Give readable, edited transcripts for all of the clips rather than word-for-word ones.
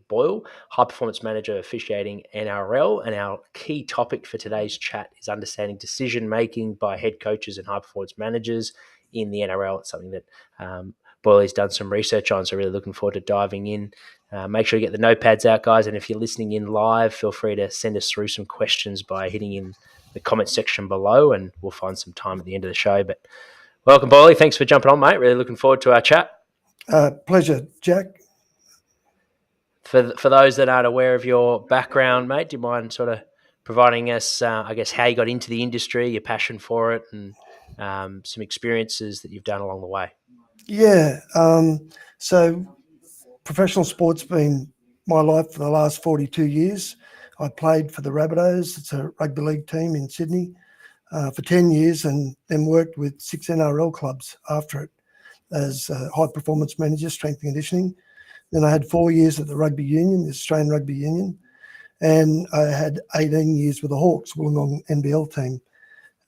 Boyle, High Performance Manager officiating NRL. And our key topic for today's chat is understanding decision-making by head coaches and high performance managers in the NRL. It's something that Boyle has done some research on, so really looking forward to diving in. Make sure you get the notepads out, guys, and if you're listening in live, feel free to send us through some questions by hitting in the comment section below, and we'll find some time at the end of the show. But welcome, Boyle. Thanks for jumping on, mate. Really looking forward to our chat. Pleasure, Jack. For those that aren't aware of your background, mate, do you mind sort of providing us, I guess, how you got into the industry, your passion for it, and some experiences that you've done along the way? Yeah. So professional sport's been my life for the last 42 years. I played for the Rabbitohs. It's a rugby league team in Sydney for 10 years, and then worked with 6 NRL clubs after it as high performance manager, strength and conditioning. Then I had 4 years at the Rugby Union, the Australian Rugby Union, and I had 18 years with the Hawks, Wollongong NBL team.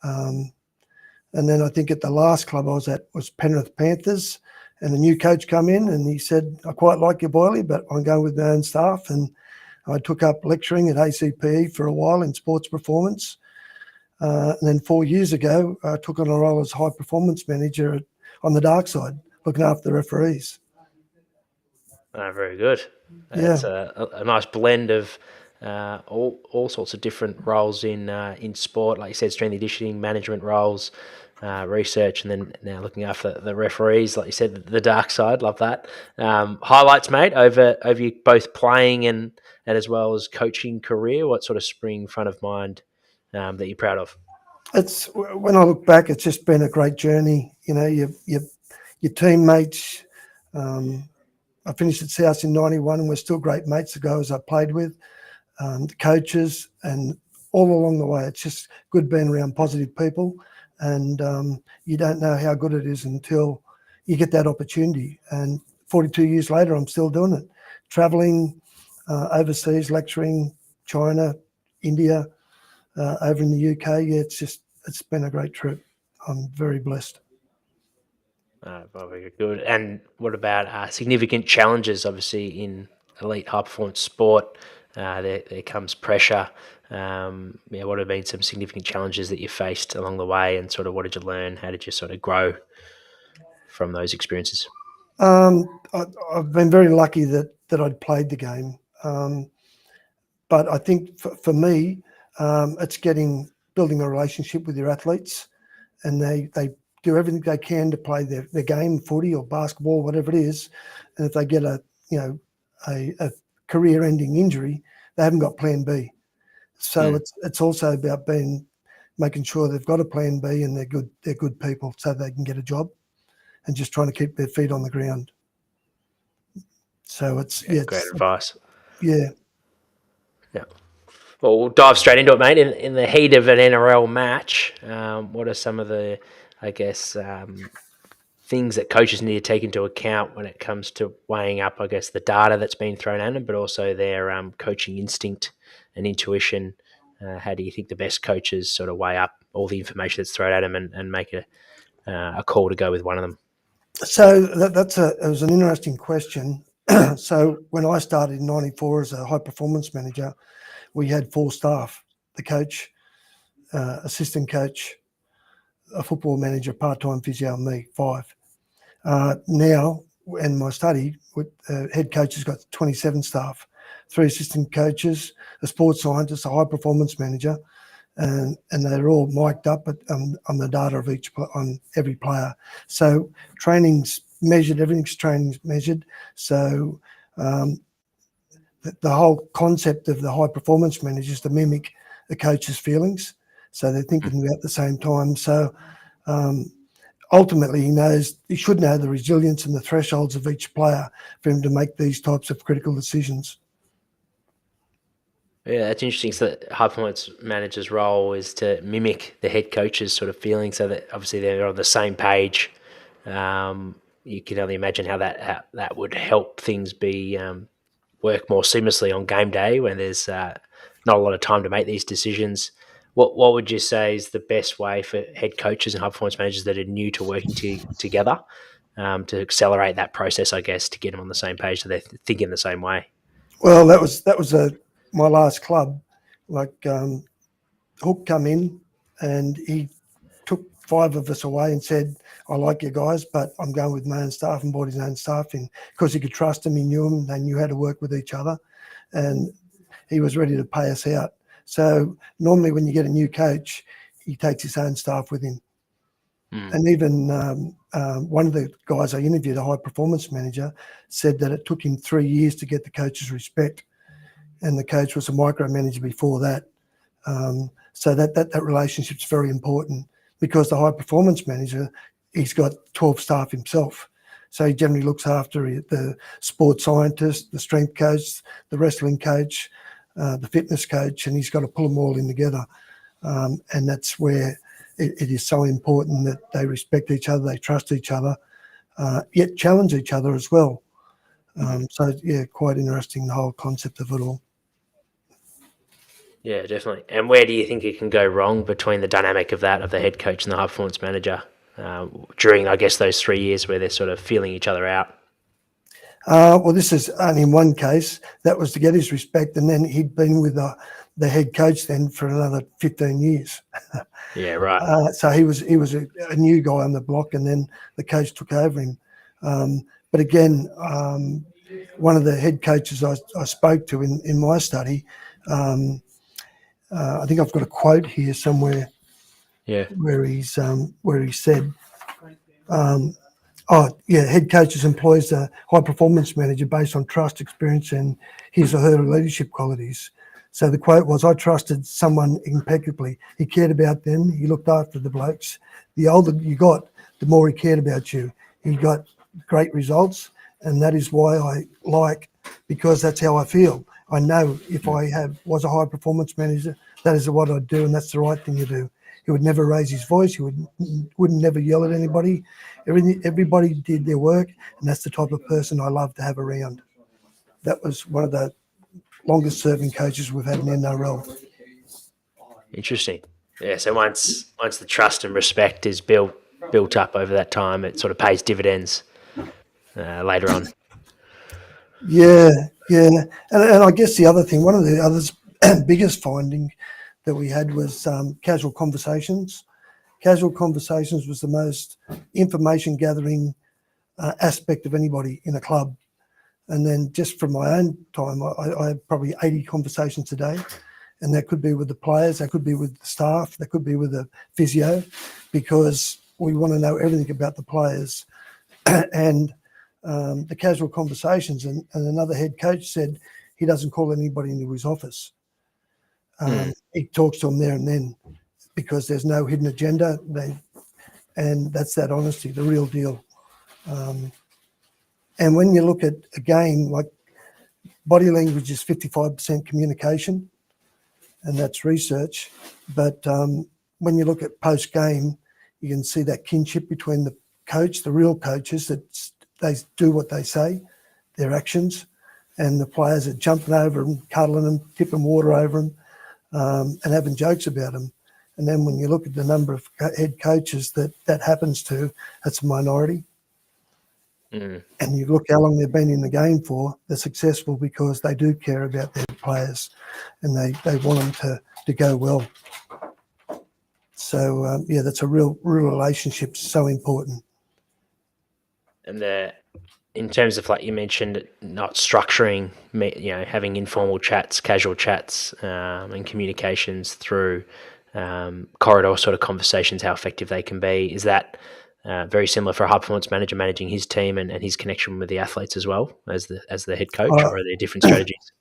And then I think at the last club I was at was Penrith Panthers, and a new coach come in and he said, I quite like you, Boyle, but I'm going with my own staff. And I took up lecturing at ACPE for a while in sports performance. And then 4 years ago, I took on a role as high performance manager on the dark side, looking after the referees. Very good. It's a nice blend of all sorts of different roles in sport, like you said, strength and conditioning, management roles, research, and then now looking after the referees, like you said, the dark side. Love that. Highlights, mate, over you both playing and as well as coaching career. What sort of spring front of mind that you're proud of? It's when I look back, it's just been a great journey. You know, your teammates. I finished at South in 91 and we're still great mates, the guys I played with, the coaches, and all along the way, it's just good being around positive people. And you don't know how good it is until you get that opportunity. And 42 years later, I'm still doing it, traveling overseas, lecturing, China, India, over in the UK. Yeah, it's been a great trip. I'm very blessed. Very good. And what about significant challenges? Obviously, in elite high performance sport, there comes pressure. What have been some significant challenges that you faced along the way, and sort of what did you learn? How did you sort of grow from those experiences? I've been very lucky that I'd played the game, but I think for me, it's building a relationship with your athletes, and they do everything they can to play their game, footy or basketball, whatever it is. And if they get a career-ending injury, they haven't got plan B. So it's also about making sure they've got a plan B and they're good people so they can get a job, and just trying to keep their feet on the ground. So it's great advice. Yeah. Yeah. Well, we'll dive straight into it, mate. In the heat of an NRL match, what are some of the, I guess, things that coaches need to take into account when it comes to weighing up, I guess, the data that's been thrown at them, but also their coaching instinct and intuition? How do you think the best coaches sort of weigh up all the information that's thrown at them and make a call to go with one of them? So it was an interesting question. So when I started in 94 as a high performance manager, we had 4 staff: the coach, assistant coach, a football manager, part-time physio, and me, 5. Now, in my study, head coach has got 27 staff, 3 assistant coaches, a sports scientist, a high performance manager, and they're all mic'd up on the data of on every player. So training's measured, everything's training's measured. So the whole concept of the high performance manager is to mimic the coach's feelings, so they're thinking about the same time. So ultimately, he should know the resilience and the thresholds of each player for him to make these types of critical decisions. Yeah, that's interesting. So the high performance manager's role is to mimic the head coach's sort of feeling, so that obviously they're on the same page. You can only imagine how that would help things work more seamlessly on game day when there's not a lot of time to make these decisions. What would you say is the best way for head coaches and high performance managers that are new to working together to accelerate that process, I guess, to get them on the same page so they're thinking the same way? Well, that was my last club. Like Hook come in and he took 5 of us away and said, "I like you guys, but I'm going with my own staff," and brought his own staff in because he could trust them. He knew them. They knew how to work with each other, and he was ready to pay us out. So normally, when you get a new coach, he takes his own staff with him. And even one of the guys I interviewed, a high performance manager, said that it took him 3 years to get the coach's respect, and the coach was a micromanager before that. So that relationship's very important because the high performance manager, he's got 12 staff himself. So he generally looks after the sports scientist, the strength coach, the wrestling coach, the fitness coach, and he's got to pull them all in together. And that's where it is so important that they respect each other, they trust each other, yet challenge each other as well. So, yeah, quite interesting, the whole concept of it all. Yeah, definitely. And where do you think it can go wrong between the dynamic of that, of the head coach and the high performance manager during, I guess, those 3 years where they're sort of feeling each other out? Well, this is only in one case. That was to get his respect, and then he'd been with the head coach then for another 15 years. Yeah, right. So he was a new guy on the block, and then the coach took over him. But again, one of the head coaches I spoke to in my study, I think I've got a quote here somewhere Yeah. where he said, head coaches employs a high performance manager based on trust, experience, and his or her leadership qualities. So the quote was, "I trusted someone impeccably. He cared about them. He looked after the blokes. The older you got, the more he cared about you. He got great results, and that is why I like, because that's how I feel. I know if I was a high performance manager, that is what I'd do, and that's the right thing to do." He would never raise his voice. He wouldn't never yell at anybody. Everybody did their work, and that's the type of person I love to have around. That was one of the longest serving coaches we've had in NRL. Interesting. Yeah, so once the trust and respect is built up over that time, it sort of pays dividends later on. Yeah, yeah. And I guess the other thing, one of the others biggest finding that we had was casual conversations. Casual conversations was the most information gathering aspect of anybody in a club. And then just from my own time, I had probably 80 conversations a day. And that could be with the players, that could be with the staff, that could be with the physio, because we want to know everything about the players. And the casual conversations. And another head coach said he doesn't call anybody into his office. He talks to them there and then because there's no hidden agenda. And that's that honesty, the real deal. And when you look at a game, like body language is 55% communication, and that's research. But when you look at post-game, you can see that kinship between the coach, the real coaches, that they do what they say, their actions, and the players are jumping over them, cuddling them, tipping water over them, and having jokes about them. And then when you look at the number of head coaches that happens to, that's a minority. And you look how long they've been in the game for, they're successful because they do care about their players and they want them to go well. So, that's a real relationship, so important. And in terms of, like you mentioned, not structuring, having informal chats, casual chats, and communications through corridor sort of conversations, how effective they can be. Is that very similar for a high performance manager managing his team and his connection with the athletes as well as the head coach, or are there different strategies?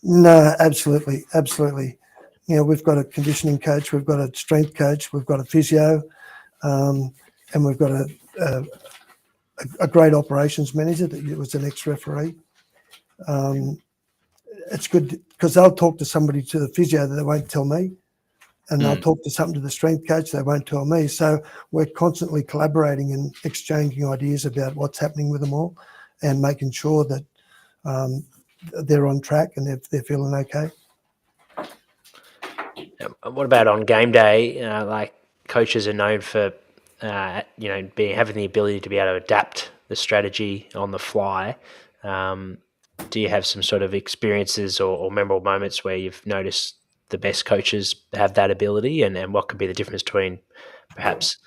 No, absolutely. We've got a conditioning coach, we've got a strength coach, we've got a physio, and we've got a great operations manager that was an ex-referee. It's good because they'll talk to somebody, to the physio, that they won't tell me, and they'll talk to something to the strength coach, they won't tell me. So we're constantly collaborating and exchanging ideas about what's happening with them all and making sure that they're on track and they're feeling okay. What about on game day? Like coaches are known for, having the ability to be able to adapt the strategy on the fly. do you have some sort of experiences or memorable moments where you've noticed the best coaches have that ability, and what could be the difference between perhaps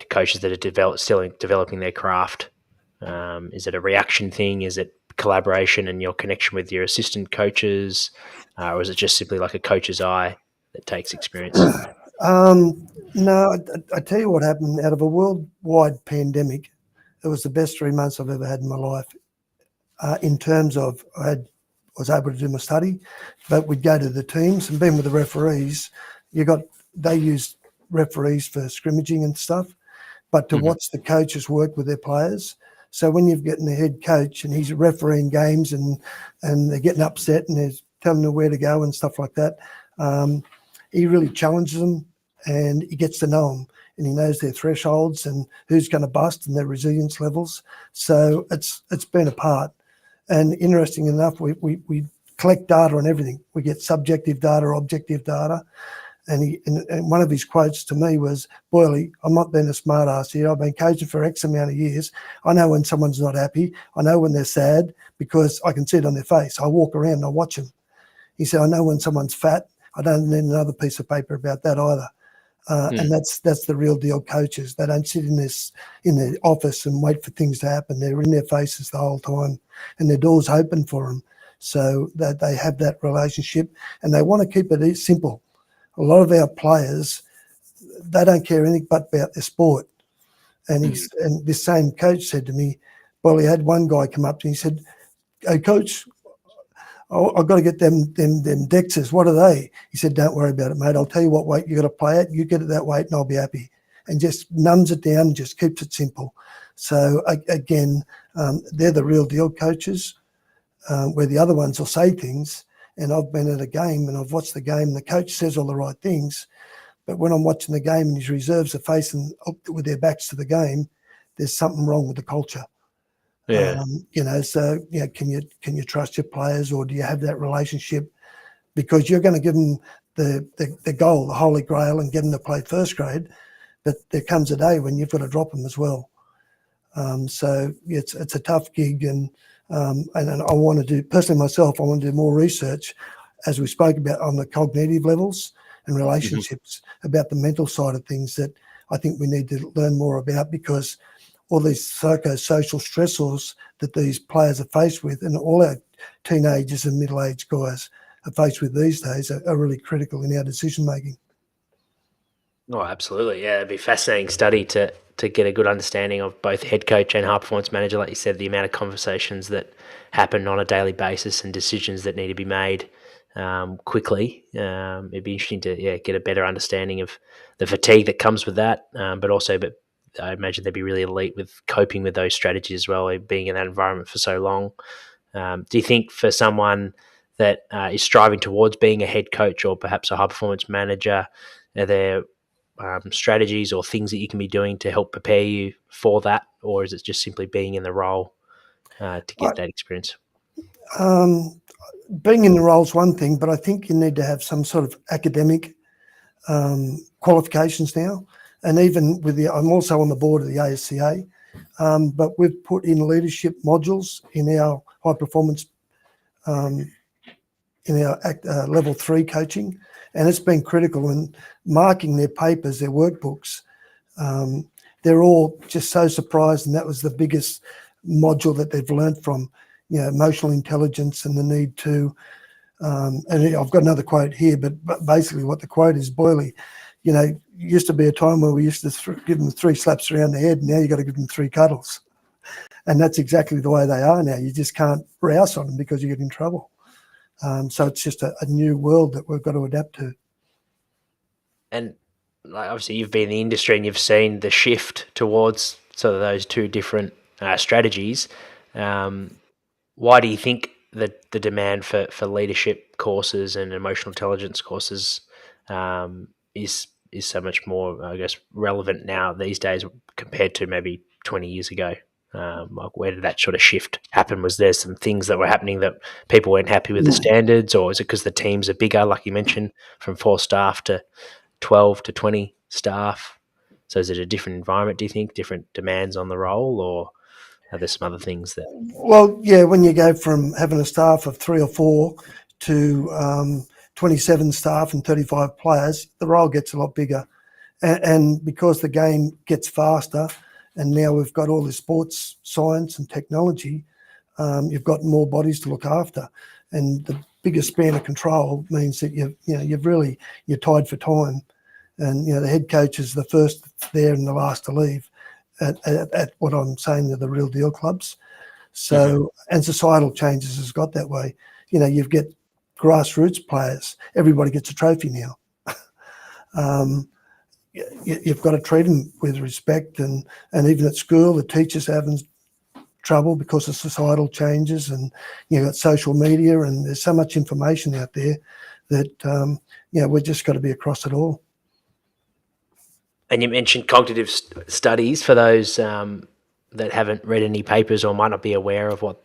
coaches that are still developing their craft? Is it a reaction thing? Is it collaboration and your connection with your assistant coaches? Or is it just simply like a coach's eye that takes experience? No, I tell you what happened. Out of a worldwide pandemic, it was the best 3 months I've ever had in my life. In terms of was able to do my study, but we'd go to the teams, and being with the referees, they use referees for scrimmaging and stuff, but to watch the coaches work with their players. So when you're getting the head coach and he's refereeing games and they're getting upset and they're telling them where to go and stuff like that, he really challenges them and he gets to know them, and he knows their thresholds and who's going to bust and their resilience levels. So it's been a part. And interesting enough, we collect data on everything. We get subjective data, objective data. And one of his quotes to me was, Boyle, I'm not being a smart ass here. I've been coaching for X amount of years. I know when someone's not happy. I know when they're sad because I can see it on their face. I walk around and I watch them. He said, I know when someone's fat. I don't need another piece of paper about that either. And that's the real deal coaches. They don't sit in their office and wait for things to happen. They're in their faces the whole time, and their door's open for them. So that they have that relationship, and they want to keep it simple. A lot of our players, they don't care anything but about their sport. And and this same coach said to me, well, he had one guy come up to me, he said, hey, coach, I've got to get them Dexers. What are they? He said, don't worry about it, mate. I'll tell you what weight you got to play at. You get it that weight and I'll be happy. And just numbs it down and just keeps it simple. So, again, they're the real deal coaches, where the other ones will say things. And I've been at a game and I've watched the game and the coach says all the right things. But when I'm watching the game and his reserves are facing up with their backs to the game, there's something wrong with the culture. Yeah. So can you trust your players, or do you have that relationship? Because you're going to give them the goal, the holy grail, and get them to play first grade, but there comes a day when you've got to drop them as well. So it's a tough gig, and I want to do, personally myself, I want to do more research, as we spoke about, on the cognitive levels and relationships, about the mental side of things that I think we need to learn more about, because all these psychosocial stressors that these players are faced with, and all our teenagers and middle-aged guys are faced with these days, are really critical in our decision-making. Oh, absolutely. Yeah, it'd be a fascinating study to get a good understanding of both head coach and high performance manager. Like you said, the amount of conversations that happen on a daily basis and decisions that need to be made quickly. It'd be interesting to get a better understanding of the fatigue that comes with that, but I imagine they'd be really elite with coping with those strategies as well, being in that environment for so long. Do you think for someone that is striving towards being a head coach or perhaps a high performance manager, are there strategies or things that you can be doing to help prepare you for that, or is it just simply being in the role to get that experience? Being in the role is one thing, but I think you need to have some sort of academic qualifications now. And even I'm also on the board of the ASCA, but we've put in leadership modules in our high performance, in our level 3 coaching, and it's been critical in marking their papers, their workbooks. They're all just so surprised, and that was the biggest module that they've learned from, emotional intelligence and the need to, and I've got another quote here, but basically what the quote is, Boyle, used to be a time where we used to give them 3 slaps around the head, and now you got to give them 3 cuddles. And that's exactly the way they are now. You just can't rouse on them because you get in trouble. So it's just a new world that we've got to adapt to. And obviously you've been in the industry and you've seen the shift towards sort of those two different strategies. Why do you think that the demand for leadership courses and emotional intelligence courses is so much more, I guess, relevant now these days compared to maybe 20 years ago? Where did that sort of shift happen? Was there some things that were happening that people weren't happy with the standards, or is it because the teams are bigger, like you mentioned, from 4 staff to 12 to 20 staff? So is it a different environment, do you think, different demands on the role, or Are there some other things that? Well, yeah, when you go from having a staff of 3 or 4 to 27 staff and 35 players, the role gets a lot bigger. And because the game gets faster, and now we've got all the sports science and technology, you've got more bodies to look after. And the bigger span of control means that you're tied for time. And the head coach is the first there and the last to leave at what I'm saying are the real deal clubs. So, and societal changes has got that way. You get grassroots players. Everybody gets a trophy now. You've got to treat them with respect, and even at school, the teachers are having trouble because of societal changes, and you've got social media, and there's so much information out there that we've just got to be across it all. And you mentioned cognitive studies for those that haven't read any papers or might not be aware of what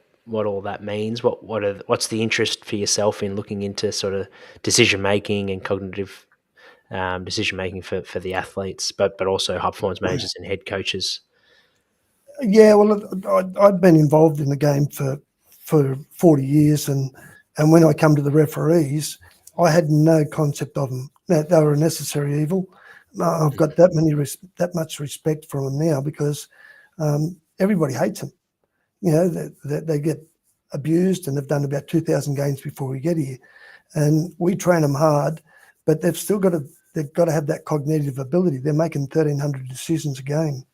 all that means. What's the interest for yourself in looking into sort of decision making and cognitive decision making for the athletes, but also high performance managers and head coaches? Yeah, well, I've been involved in the game for 40 years, and when I come to the referees, I had no concept of them. They were a necessary evil. I've got that much respect for them now because everybody hates them. They get abused, and they've done about 2,000 games before we get here, and we train them hard, but they've got to have that cognitive ability. They're making 1,300 decisions a game.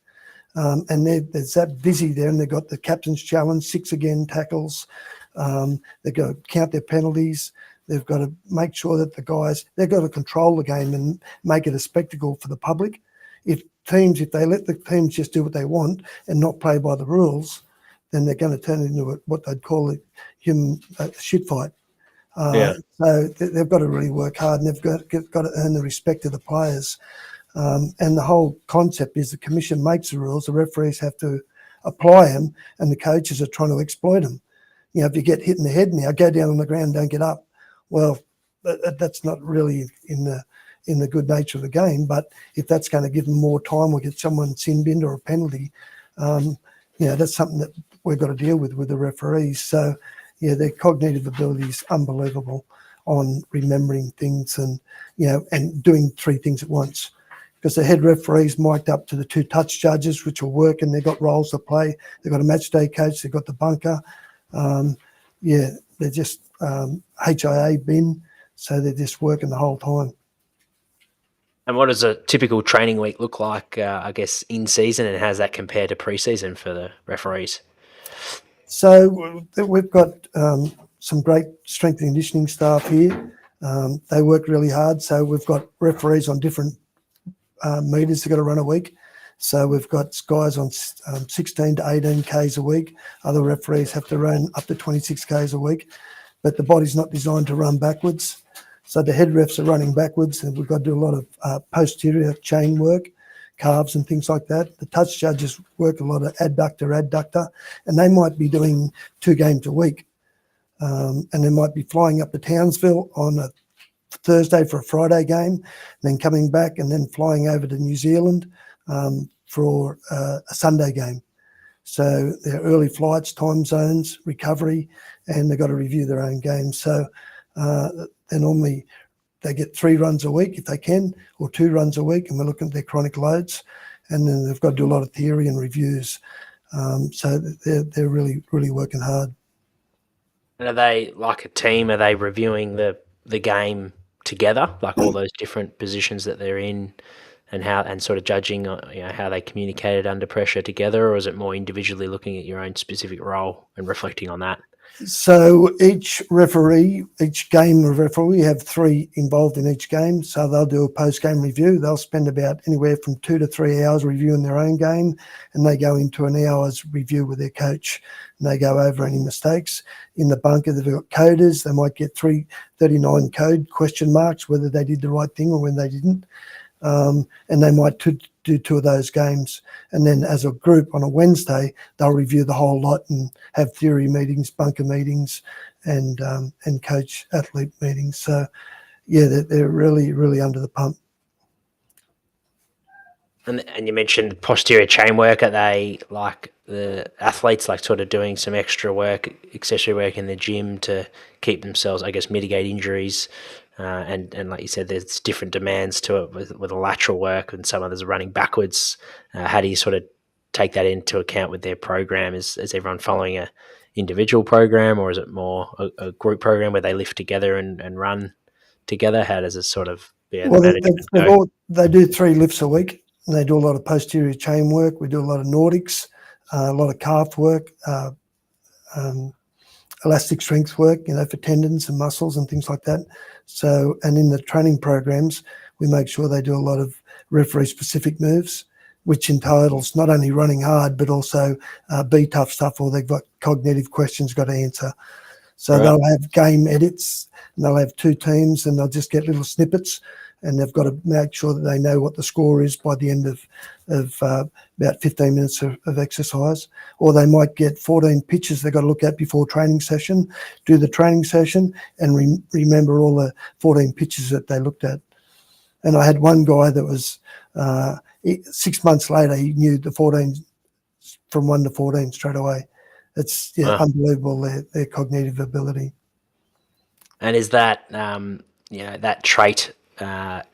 And they're that busy there, and they've got the captain's challenge, 6 again tackles. They've got to count their penalties. They've got to make sure that they've got to control the game and make it a spectacle for the public. If they let the teams just do what they want and not play by the rules, then they're going to turn it into what they'd call a human shit fight. So they've got to really work hard, and they've got to earn the respect of the players. And the whole concept is the commission makes the rules, the referees have to apply them, and the coaches are trying to exploit them. If you get hit in the head now, go down on the ground, don't get up. Well, that's not really in the good nature of the game. But if that's going to give them more time or get someone sin binned or a penalty, that's something that we've got to deal with the referees. So, their cognitive ability is unbelievable on remembering things and doing 3 things at once. Because the head referee's mic'd up to the 2 touch judges, which will work, and they've got roles to play. They've got a match day coach. They've got the bunker. They're just HIA bin, so they're just working the whole time. And what does a typical training week look like, I guess, in season, and how does that compare to pre-season for the referees? So we've got some great strength and conditioning staff here. They work really hard. So we've got referees on different meters they've got to run a week. So we've got guys on 16 to 18 Ks a week. Other referees have to run up to 26 Ks a week, but the body's not designed to run backwards. So the head refs are running backwards, and we've got to do a lot of posterior chain work, calves and things like that. The touch judges work a lot of adductor, and they might be doing 2 games a week. And they might be flying up to Townsville on a Thursday for a Friday game, then coming back and then flying over to New Zealand for a Sunday game. So they're early flights, time zones, recovery, and they've got to review their own games. So they get 3 runs a week if they can, or 2 runs a week, and we're looking at their chronic loads, and then they've got to do a lot of theory and reviews. So they're really, really working hard. And are they like a team? Are they reviewing the game together, like all those different positions that they're in, and sort of judging how they communicated under pressure together, or is it more individually looking at your own specific role and reflecting on that? So each game of referee, we have 3 involved in each game. So they'll do a post-game review. They'll spend about anywhere from 2 to 3 hours reviewing their own game, and they go into an hour's review with their coach, and they go over any mistakes. In the bunker, they've got coders. They might get 39 code question marks, whether they did the right thing or when they didn't. And they might do 2 of those games. And then as a group on a Wednesday, they'll review the whole lot and have theory meetings, bunker meetings, and coach athlete meetings. So, they're really, really under the pump. And you mentioned posterior chain work. Are they like the athletes like sort of doing some extra work, accessory work in the gym to keep themselves, I guess, mitigate injuries? And like you said, there's different demands to it with the lateral work, and some others are running backwards. How do you sort of take that into account with their program? Is everyone following a individual program, or is it more a group program where they lift together and run together? How does it sort of the Well, management go? they do 3 lifts a week. And they do a lot of posterior chain work. We do a lot of Nordics, a lot of calf work, elastic strength work, for tendons and muscles and things like that. So, and in the training programs, we make sure they do a lot of referee-specific moves, which entitles not only running hard, but also be tough stuff, or they've got cognitive questions got to answer. So they'll have game edits, and they'll have 2 teams, and they'll just get little snippets, and they've got to make sure that they know what the score is by the end of about 15 minutes of exercise. Or they might get 14 pitches they've got to look at before training session, do the training session, and remember all the 14 pitches that they looked at. And I had one guy that was 6 months later, he knew the 14 from 1 to 14 straight away. It's unbelievable, their cognitive ability. And is that that trait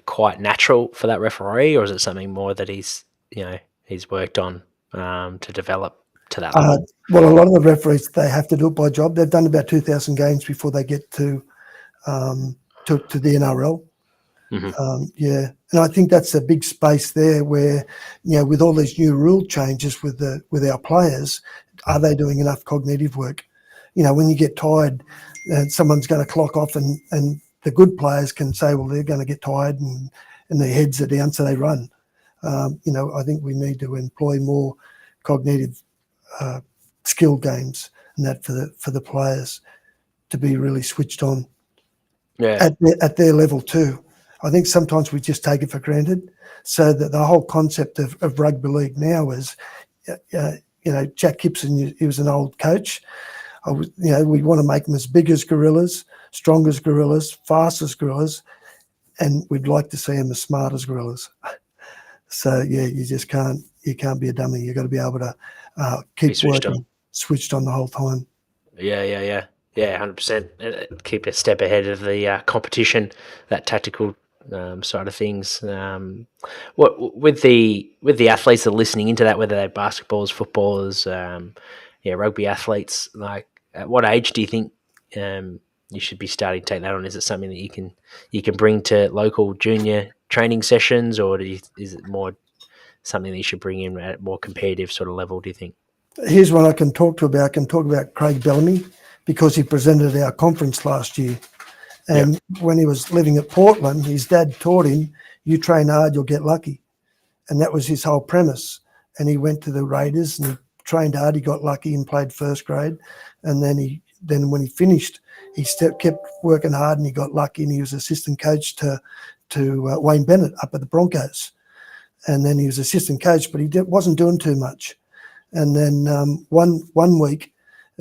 quite natural for that referee, or is it something more that he's worked on to develop to that level? Well, a lot of the referees, they have to do it by job. They've done about 2,000 games before they get to the NRL. Mm-hmm. And I think that's a big space there where, with all these new rule changes with our players, are they doing enough cognitive work? When you get tired, someone's going to clock off, and the good players can say, well, they're going to get tired and their heads are down, so they run. I think we need to employ more cognitive skill games and that for the players to be really switched on at their level too. I think sometimes we just take it for granted. So that the whole concept of rugby league now is, Jack Gibson, he was an old coach. We want to make them as big as gorillas, strong as gorillas, fast as gorillas, and we'd like to see them as smart as gorillas. So you just can't be a dummy. You've got to be able to keep working, switched on the whole time. Yeah, 100%. Keep a step ahead of the competition, that tactical side of things. What with the athletes that are listening into that, whether they're basketballers, footballers, rugby athletes, like at what age do you think you should be starting to take that on? Is it something that you can bring to local junior training sessions, or is it more something that you should bring in at a more competitive sort of level, do you think? Here's one I can talk to about. I can talk about Craig Bellamy, because he presented our conference last year. And when he was living at Portland, his dad taught him, you train hard, you'll get lucky. And that was his whole premise. And he went to the Raiders and he trained hard, he got lucky and played first grade. And then when he finished, he kept working hard and he got lucky, and he was assistant coach to Wayne Bennett up at the Broncos. And then he was assistant coach, but he wasn't doing too much. And then one week,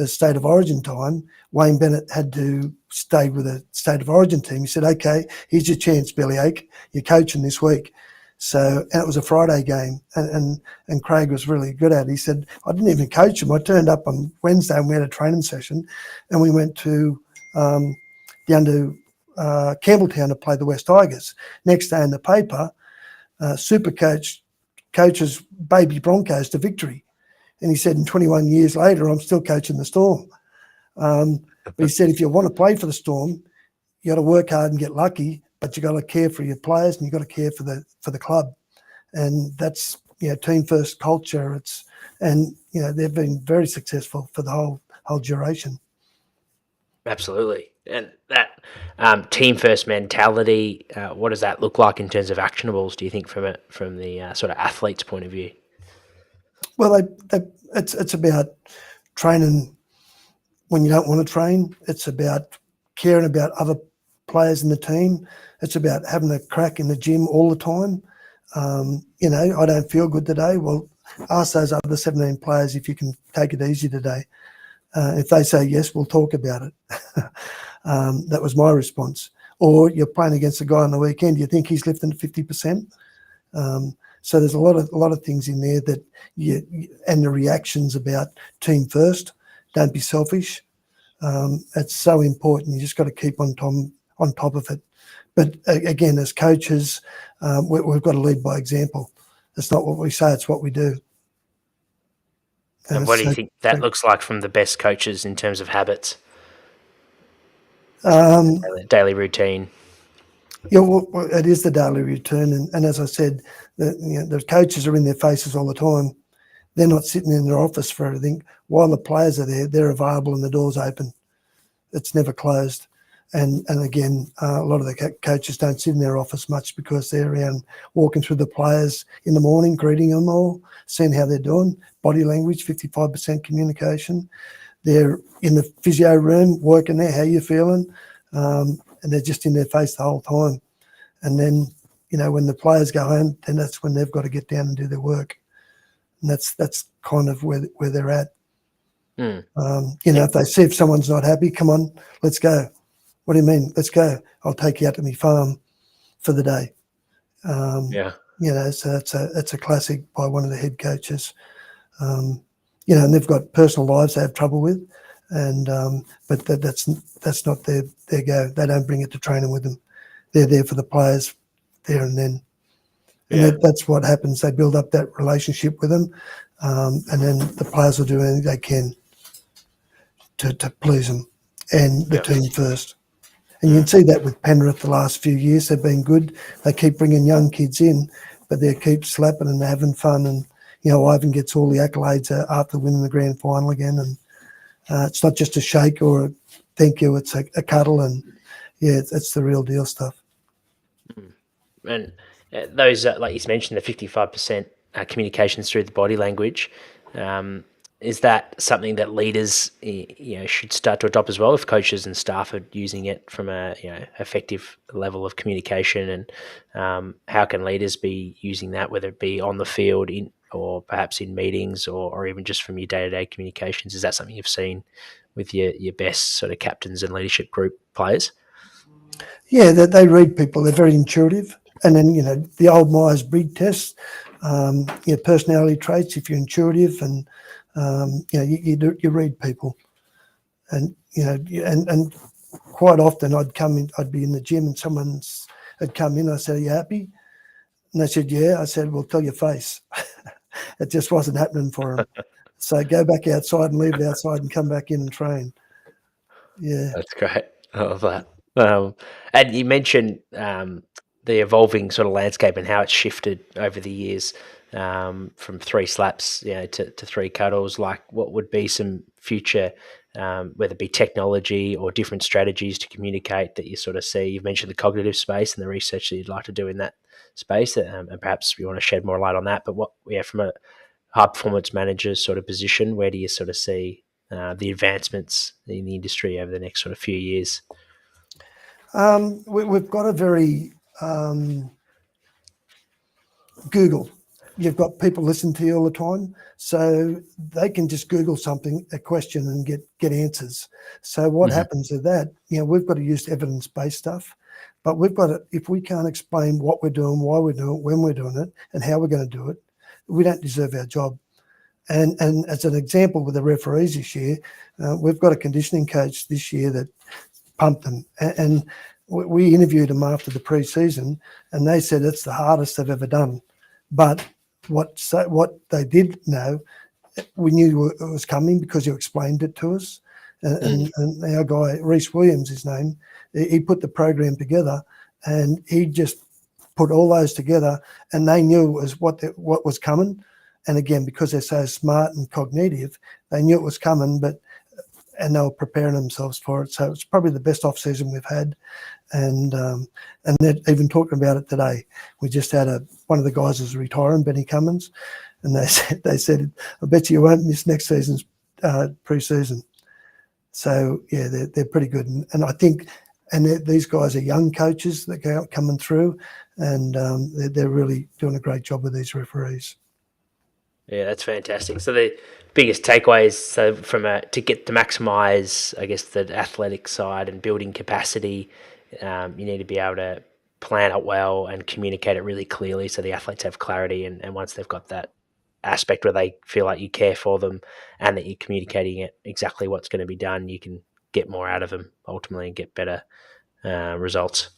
State of Origin time, Wayne Bennett had to stay with the State of Origin team. He said, okay, here's your chance, Bellyache. You're coaching this week. So, and it was a Friday game, and Craig was really good at it. He said, I didn't even coach him. I turned up on Wednesday and we had a training session, and we went down to Campbelltown to play the West Tigers. Next day in the paper, Super coaches baby Broncos to victory. And he said, in 21 years later, I'm still coaching the Storm. But he said, if you want to play for the Storm, you got to work hard and get lucky, but you got to care for your players and you got to care for the club. And that's, team first culture. They've been very successful for the whole duration. Absolutely. And that team first mentality, what does that look like in terms of actionables, do you think, from the sort of athlete's point of view? Well, it's about training when you don't want to train. It's about caring about other players in the team. It's about having a crack in the gym all the time. I don't feel good today. Well, ask those other 17 players if you can take it easy today. If they say yes, we'll talk about it. That was my response. Or you're playing against a guy on the weekend. You think he's lifting at 50%? So there's a lot of things in there that and the reactions about team first. Don't be selfish. It's so important. You just got to keep on top of it. But again, as coaches, we've got to lead by example. It's not what we say; it's what we do. And what do you think that looks like from the best coaches in terms of habits? Daily routine. Yeah, well, it is the daily routine, and as I said, the coaches are in their faces all the time. They're not sitting in their office for everything. While the players are there, they're available and the door's open. It's never closed. And again, a lot of the coaches don't sit in their office much because they're around walking through the players in the morning, greeting them all, seeing how they're doing. Body language, 55% communication. They're in the physio room working there, how you feeling? And they're just in their face the whole time. And then, when the players go home, then that's when they've got to get down and do their work. And that's kind of where they're at. If they see if someone's not happy, come on, let's go. What do you mean? Let's go. I'll take you out to my farm for the day. So it's a classic by one of the head coaches. And they've got personal lives they have trouble with, and but that's not their go. They don't bring it to training with them. They're there for the players there and then. And that's what happens. They build up that relationship with them, and then the players will do anything they can to please them and the team first. And you can see that with Penrith the last few years. They've been good. They keep bringing young kids in, but they keep slapping and having fun. And, Ivan gets all the accolades after winning the grand final again. And it's not just a shake or a thank you. It's a cuddle. And, it's the real deal stuff. And those, like you mentioned, the 55% communications through the body language, is that something that leaders, should start to adopt as well? If coaches and staff are using it from a effective level of communication, and how can leaders be using that, whether it be on the field, or perhaps in meetings, or even just from your day-to-day communications? Is that something you've seen with your best sort of captains and leadership group players? Yeah, they read people. They're very intuitive. And then, the old Myers-Briggs test, personality traits, if you're intuitive and, you read people. And, and quite often I'd be in the gym and someone had come in. I said, "Are you happy?" And they said, "Yeah." I said, "Well, tell your face." It just wasn't happening for them. So go back outside and leave it outside and come back in and train. Yeah. That's great. I love that. And you mentioned the evolving sort of landscape and how it's shifted over the years, from 3 slaps, to 3 cuddles. Like, what would be some future, whether it be technology or different strategies to communicate that you sort of see? You've mentioned the cognitive space and the research that you'd like to do in that space, and perhaps you want to shed more light on that. But from a high performance manager's sort of position, where do you sort of see the advancements in the industry over the next sort of few years? We've got a very Google. You've got people listen to you all the time, so they can just Google something, a question, and get answers. So what happens with that? We've got to use evidence-based stuff, but we've got to, if we can't explain what we're doing, why we're doing it, when we're doing it, and how we're going to do it, we don't deserve our job. And as an example with the referees this year, we've got a conditioning coach this year that pumped them, and we interviewed them after the pre-season, and they said it's the hardest they've ever done. But what they did know, we knew it was coming because you explained it to us. And our guy, Reece Williams, his name, he put the program together, and he just put all those together, and they knew it was what was coming. And again, because they're so smart and cognitive, they knew it was coming, and they were preparing themselves for it. So it's probably the best off season we've had, and they're even talking about it today. We just had one of the guys was retiring, Benny Cummins, and they said, "I bet you won't miss next season's pre-season." So yeah, they're pretty good, and I think, and these guys are young coaches that are coming through, and they're really doing a great job with these referees. Yeah, that's fantastic. So the biggest takeaways, to maximise, I guess, the athletic side and building capacity, you need to be able to plan it well and communicate it really clearly so the athletes have clarity. And once they've got that aspect where they feel like you care for them and that you're communicating it exactly what's going to be done, you can get more out of them ultimately and get better results.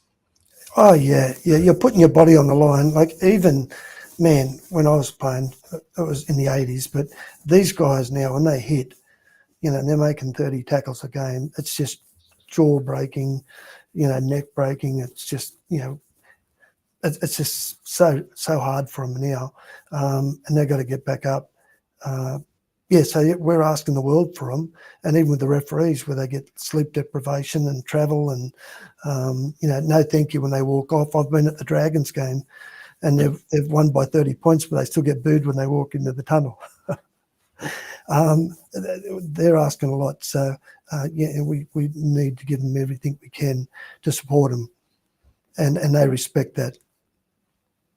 Oh yeah, you're putting your body on the line. Like even, man, when I was playing, it was in the 80s, but these guys now, when they hit, they're making 30 tackles a game. It's just jaw breaking, neck breaking. It's just, it's just so hard for them now, and they've got to get back up. So we're asking the world for them, and even with the referees, where they get sleep deprivation and travel, and no thank you when they walk off. I've been at the Dragons game, and they've won by 30 points, but they still get booed when they walk into the tunnel. They're asking a lot, so we need to give them everything we can to support them, and they respect that.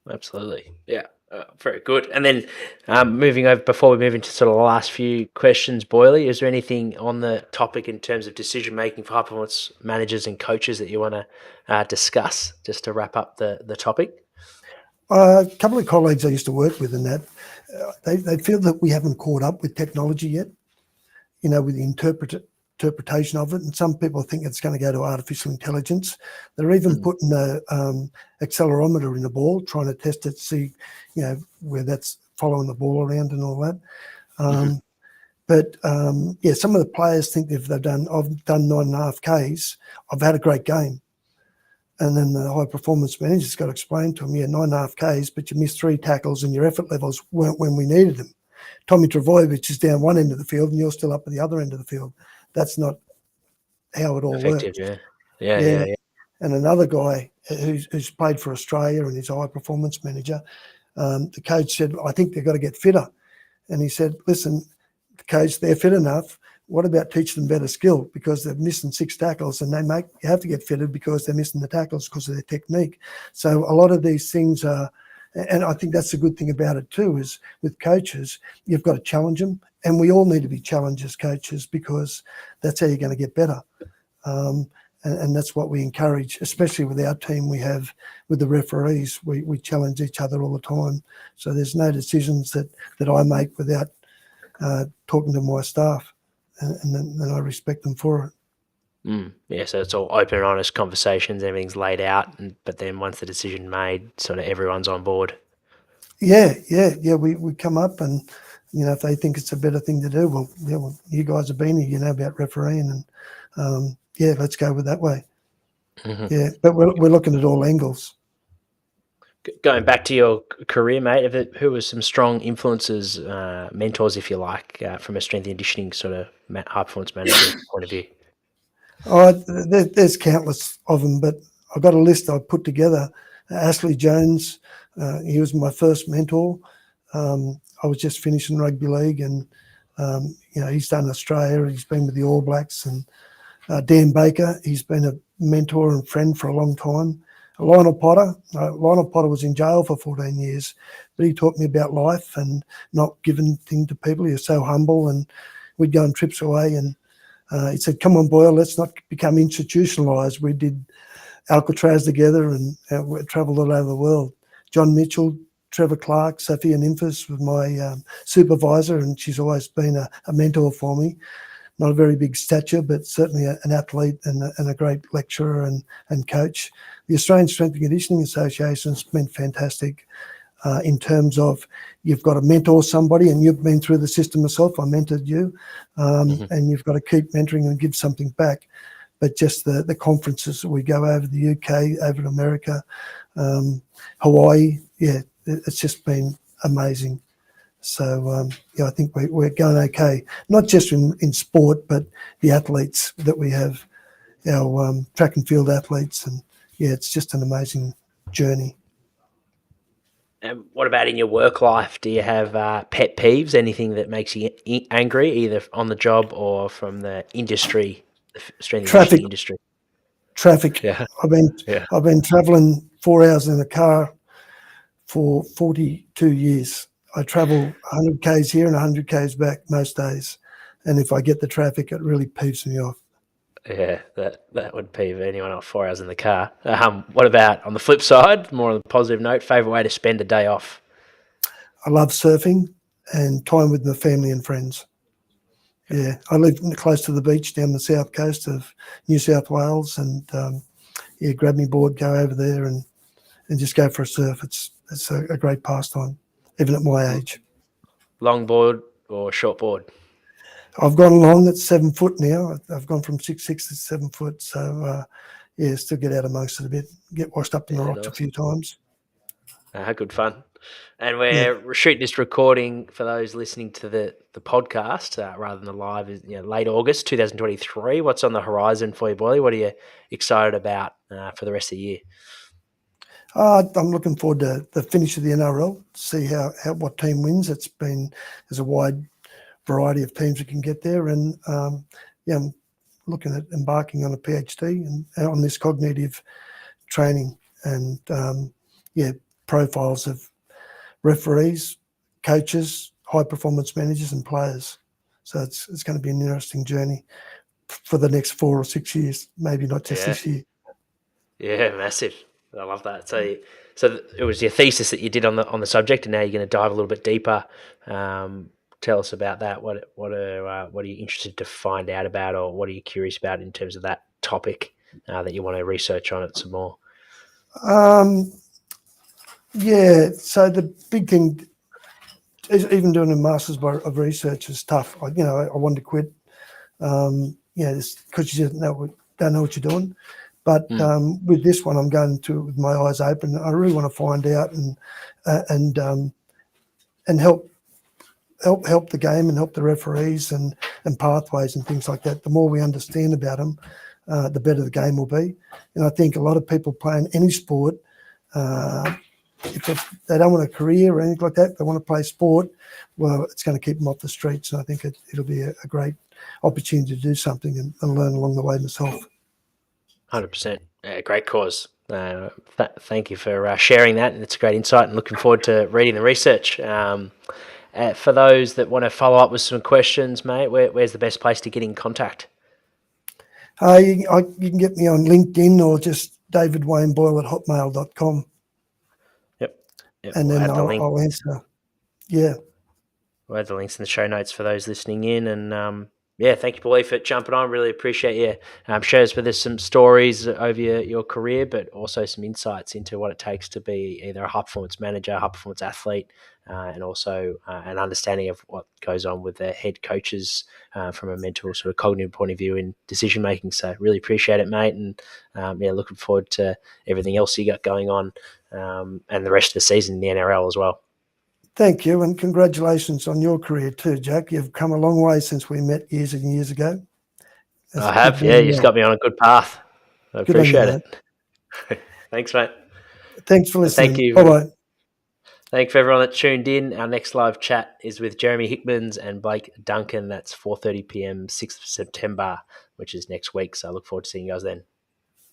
Absolutely, yeah. Very good. And then moving over, before we move into sort of the last few questions, Boyle, is there anything on the topic in terms of decision making for high performance managers and coaches that you want to discuss, just to wrap up the topic? A couple of colleagues I used to work with in that, they feel that we haven't caught up with technology yet, with the interpretation of it. And some people think it's going to go to artificial intelligence. They're even putting the accelerometer in the ball, trying to test it, see, where that's following the ball around and all that. But some of the players think I've done 9.5 Ks, I've had a great game. And then the high performance manager's got to explain to them, 9.5 Ks, but you missed 3 tackles and your effort levels weren't when we needed them. Tommy Trbojevic is down one end of the field and you're still up at the other end of the field. That's not how it all Effective, works. Yeah. And another guy who's played for Australia and is a high performance manager, the coach said, I think they've got to get fitter. And he said, listen, coach, they're fit enough. What about teaching them better skill? Because they're missing 6 tackles and you have to get fitted because they're missing the tackles because of their technique. So a lot of these things are, and I think that's the good thing about it too, is with coaches, you've got to challenge them. And we all need to be challenged as coaches because that's how you're going to get better. And that's what we encourage, especially with our team we have with the referees. We challenge each other all the time. So there's no decisions that I make without talking to my staff. And then I respect them for it. Yeah, so it's all open and honest conversations, everything's laid out, but then once the decision made, sort of everyone's on board. Yeah. We come up and, if they think it's a better thing to do, well, you guys have been here, about refereeing and, let's go with that way. Yeah, but we're looking at all angles. Going back to your career, mate, who were some strong influences, mentors, if you like, from a strength and conditioning sort of high performance manager point of view? There's countless of them, but I've got a list I put together. Ashley Jones, he was my first mentor. I was just finishing rugby league, and he's done Australia. He's been with the All Blacks, and Dan Baker, he's been a mentor and friend for a long time. Lionel Potter was in jail for 14 years, but he taught me about life and not giving things to people. He was so humble, and we'd go on trips away, and he said, come on, Boyle, let's not become institutionalised. We did Alcatraz together and we travelled all over the world. John Mitchell, Trevor Clark, Sophia Nymphus was my supervisor, and she's always been a mentor for me. Not a very big stature, but certainly an athlete and a great lecturer and coach. The Australian Strength and Conditioning Association has been fantastic in terms of you've got to mentor somebody, and you've been through the system yourself. I mentored you, and you've got to keep mentoring and give something back. But just the conferences that we go over the UK, over to America, Hawaii, it's just been amazing. So, I think we're going okay, not just in sport, but the athletes that we have, our track and field athletes. And, it's just an amazing journey. And what about in your work life? Do you have pet peeves, anything that makes you angry, either on the job or from the industry, the strength and conditioning industry? Traffic. Yeah. I've been travelling 4 hours in a car for 42 years. I travel 100 Ks here and 100 Ks back most days. And if I get the traffic, it really peeves me off. Yeah, that would peeve anyone off 4 hours in the car. What about on the flip side, more on the positive note, favourite way to spend a day off? I love surfing and time with my family and friends. Yeah, I live close to the beach down the south coast of New South Wales, and grab me board, go over there, and just go for a surf. It's a great pastime, even at my age. Longboard or shortboard? I've gone long at 7 foot now. I've gone from 6'6" to 7 foot. So, still get out amongst it a bit, get washed up in the Yeah, rocks a nice. few times. Good fun. And Yeah. we're shooting this recording for those listening to the podcast rather than the live. Is late August 2023. What's on the horizon for you, Boyle? What are you excited about for the rest of the year? I'm looking forward to the finish of the NRL, see how what team wins. There's a wide variety of teams that can get there, and I'm looking at embarking on a PhD and on this cognitive training and profiles of referees, coaches, high performance managers, and players. So it's going to be an interesting journey for the next 4 or 6 years, maybe not just this year. Yeah, massive. I love that. So it was your thesis that you did on the subject, and now you're going to dive a little bit deeper. Tell us about that. What are you interested to find out about, or what are you curious about in terms of that topic that you want to research on it some more? So the big thing is even doing a master's of research is tough. I wanted to quit, because you don't know what you're doing. But with this one, I'm going to with my eyes open. I really want to find out and help the game and help the referees and pathways and things like that. The more we understand about them, the better the game will be. And I think a lot of people playing any sport, if they don't want a career or anything like that, they want to play sport, well, it's going to keep them off the streets. And I think it'll be a great opportunity to do something and learn along the way myself. 100%. Great cause. Thank you for sharing that, and it's a great insight, and looking forward to reading the research. For those that want to follow up with some questions, mate, where's the best place to get in contact? You can get me on LinkedIn or just davidwayneBoyle@hotmail.com. Yep. And we'll then add the link. I'll answer. Yeah. We'll add the links in the show notes for those listening in. And thank you, Boyle, for jumping on. Really appreciate you. Sharing with us some stories over your career, but also some insights into what it takes to be either a high performance manager, high performance athlete, and also an understanding of what goes on with the head coaches from a mental sort of cognitive point of view in decision making. So really appreciate it, mate. And looking forward to everything else you got going on and the rest of the season in the NRL as well. Thank you, and congratulations on your career too, Jack. You've come a long way since we met years and years ago. I have, yeah. You've got me on a good path. I appreciate it. Thanks, mate. Thanks for listening. Thank you. Bye-bye. Thank you for everyone that tuned in. Our next live chat is with Jeremy Hickmans and Blake Duncan. That's 4:30 p.m, 6th of September, which is next week. So I look forward to seeing you guys then.